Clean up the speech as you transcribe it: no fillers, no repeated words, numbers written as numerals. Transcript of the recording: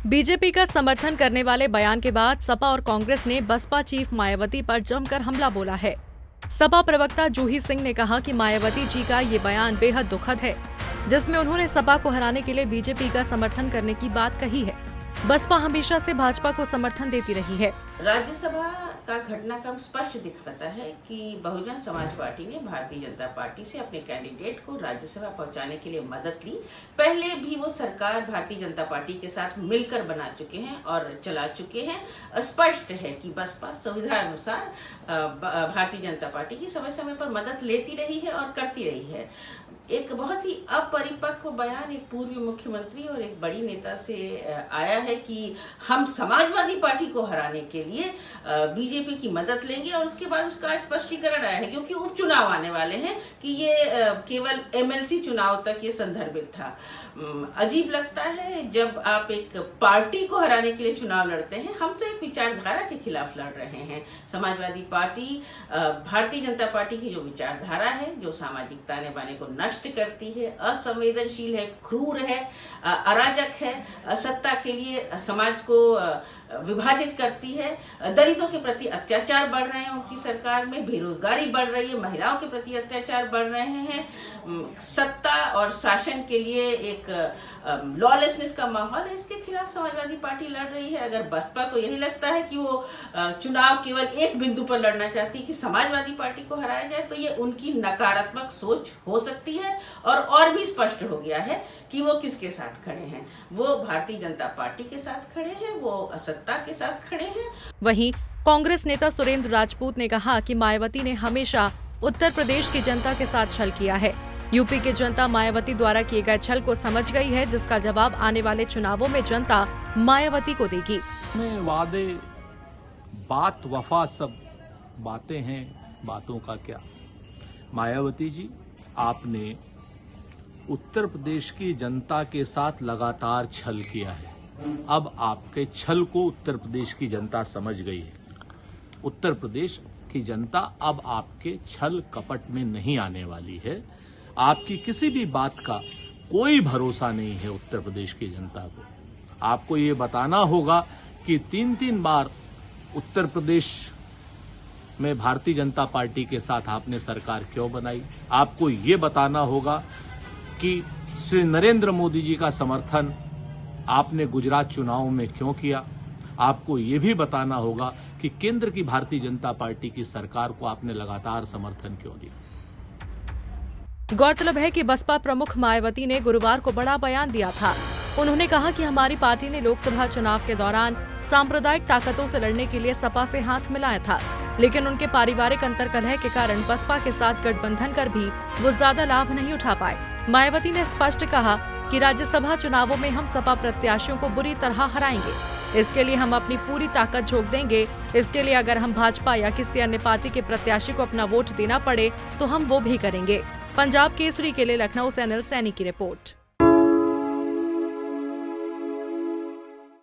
BJP का समर्थन करने वाले बयान के बाद सपा और कांग्रेस ने बसपा चीफ मायावती पर जमकर हमला बोला है। सपा प्रवक्ता जूही सिंह ने कहा कि मायावती जी का ये बयान बेहद दुखद है, जिसमें उन्होंने सपा को हराने के लिए बीजेपी का समर्थन करने की बात कही है। बसपा हमेशा से भाजपा को समर्थन देती रही है। राज्यसभा का घटनाक्रम स्पष्ट दिखाता है कि बहुजन समाज पार्टी ने भारतीय जनता पार्टी से अपने कैंडिडेट को राज्यसभा पहुंचाने के लिए मदद ली। पहले भी वो सरकार भारतीय जनता पार्टी के साथ मिलकर बना चुके हैं और चला चुके हैं। स्पष्ट है कि बसपा सुविधा अनुसार भारतीय जनता पार्टी की समय समय पर मदद लेती रही है और करती रही है। एक बहुत ही अपरिपक्व बयान एक पूर्व मुख्यमंत्री और एक बड़ी नेता से आया है कि हम समाजवादी पार्टी को हराने के लिए बीजेपी की मदद लेंगे, और उसके बाद उसका स्पष्टीकरण आया है क्योंकि उपचुनाव आने वाले हैं कि ये केवल एमएलसी चुनाव तक ये संदर्भित था। अजीब लगता है जब आप एक पार्टी को हराने के लिए चुनाव लड़ते हैं। हम तो एक विचारधारा के खिलाफ लड़ रहे हैं। समाजवादी पार्टी भारतीय जनता पार्टी की जो विचारधारा है, जो सामाजिक ताने बाने को नष्ट करती है, असंवेदनशील है, क्रूर है, अराजक है, सत्ता के लिए समाज को विभाजित करती है, दलितों के प्रति अत्याचार बढ़ रहे हैं उनकी सरकार में, बेरोजगारी बढ़ रही है, महिलाओं के प्रति अत्याचार बढ़ रहे हैं, सत्ता और शासन के लिए एक लॉलेसनेस का माहौल है। इसके खिलाफ समाजवादी पार्टी लड़ रही है। अगर बसपा को यही लगता है कि वो चुनाव केवल एक बिंदु पर लड़ना चाहती है कि समाजवादी पार्टी को हराया जाए, तो ये उनकी नकारात्मक सोच हो सकती है। और भी स्पष्ट हो गया है कि वो किसके साथ खड़े हैं। वो भारतीय जनता पार्टी के साथ खड़े हैं, वो सत्ता के साथ खड़े हैं। वहीं कांग्रेस नेता सुरेंद्र राजपूत ने कहा कि मायावती ने हमेशा उत्तर प्रदेश की जनता के साथ छल किया है। यूपी की जनता मायावती द्वारा किए गए छल को समझ गई है, जिसका जवाब आने वाले चुनावों में जनता मायावती को देगी। वादे, बात, वफा सब बातें हैं, बातों का क्या। मायावती जी, आपने उत्तर प्रदेश की जनता के साथ लगातार छल किया है। अब आपके छल को उत्तर प्रदेश की जनता समझ गई है। उत्तर प्रदेश की जनता अब आपके छल कपट में नहीं आने वाली है। आपकी किसी भी बात का कोई भरोसा नहीं है उत्तर प्रदेश की जनता को। आपको ये बताना होगा कि 3-3 बार उत्तर प्रदेश में भारतीय जनता पार्टी के साथ आपने सरकार क्यों बनाई। आपको ये बताना होगा कि श्री नरेंद्र मोदी जी का समर्थन आपने गुजरात चुनाव में क्यों किया। आपको ये भी बताना होगा कि केंद्र की भारतीय जनता पार्टी की सरकार को आपने लगातार समर्थन क्यों दिया। गौरतलब है कि बसपा प्रमुख मायावती ने गुरुवार को बड़ा बयान दिया था। उन्होंने कहा कि हमारी पार्टी ने लोकसभा चुनाव के दौरान सांप्रदायिक ताकतों से लड़ने के लिए सपा से हाथ मिलाया था, लेकिन उनके पारिवारिक अंतर्कलह के कारण बसपा के साथ गठबंधन कर भी वो ज्यादा लाभ नहीं उठा पाए। मायावती ने स्पष्ट कहा कि राज्यसभा चुनावों में हम सपा प्रत्याशियों को बुरी तरह हराएंगे। इसके लिए हम अपनी पूरी ताकत झोंक देंगे। इसके लिए अगर हम भाजपा या किसी अन्य पार्टी के प्रत्याशी को अपना वोट देना पड़े तो हम वो भी करेंगे। पंजाब केसरी के लिए लखनऊ से अनिल सैनी की रिपोर्ट।